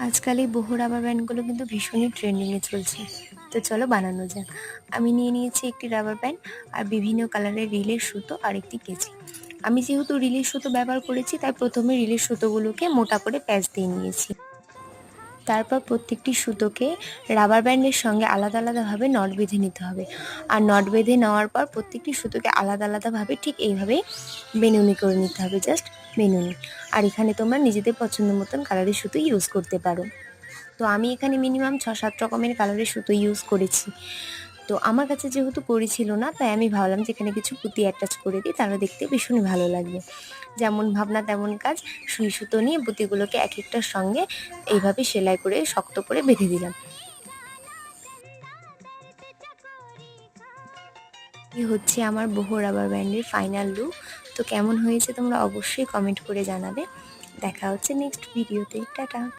আজকাল এই বহু রাবার ব্যান্ডগুলো কিন্তু ভীষণই ট্রেন্ডিংয়ে চলছে। তো চলো বানানো যাক। আমি নিয়ে নিয়েছি একটি রাবার ব্যান্ড আর বিভিন্ন কালারের রিলের সুতো আর একটি কেচি। আমি যেহেতু রিলের সুতো ব্যবহার করেছি তাই প্রথমে রিলের সুতোগুলোকে মোটা করে প্যাচ দিয়ে নিয়েছি। তারপর প্রত্যেকটি সুতোকে রাবার ব্যান্ডের সঙ্গে আলাদা আলাদাভাবে নট বেঁধে নিতে হবে। আর নট বেঁধে নেওয়ার পর প্রত্যেকটি সুতোকে আলাদা আলাদাভাবে ঠিক এইভাবেই বেনুনি করে নিতে হবে, জাস্ট বেনুনি। আর এখানে তোমরা নিজেদের পছন্দ মতন কালারের সুতো ইউজ করতে পারো। তো আমি এখানে মিনিমাম 6-7 রকমের কালারের সুতো ইউজ করেছি। তো আমার কাছে যেহেতু কড়ি ছিল না তাই আমি ভাবলাম যে এখানে কিছু পুঁতি অ্যাটাচ করে দিই, তাহলে দেখতে ভীষণই ভালো লাগবে। যেমন ভাবনা তেমন কাজ, সুই সুতো নিয়ে পুঁতিগুলোকে এক একটার সঙ্গে এইভাবে সেলাই করে শক্ত করে বেঁধে দিলাম। এই হচ্ছে আমার বহু রাবার ব্যান্ডের ফাইনাল লুক। তো কেমন হয়েছে তোমরা অবশ্যই কমেন্ট করে জানাবে। দেখা হচ্ছে নেক্সট ভিডিওতে। টাটা।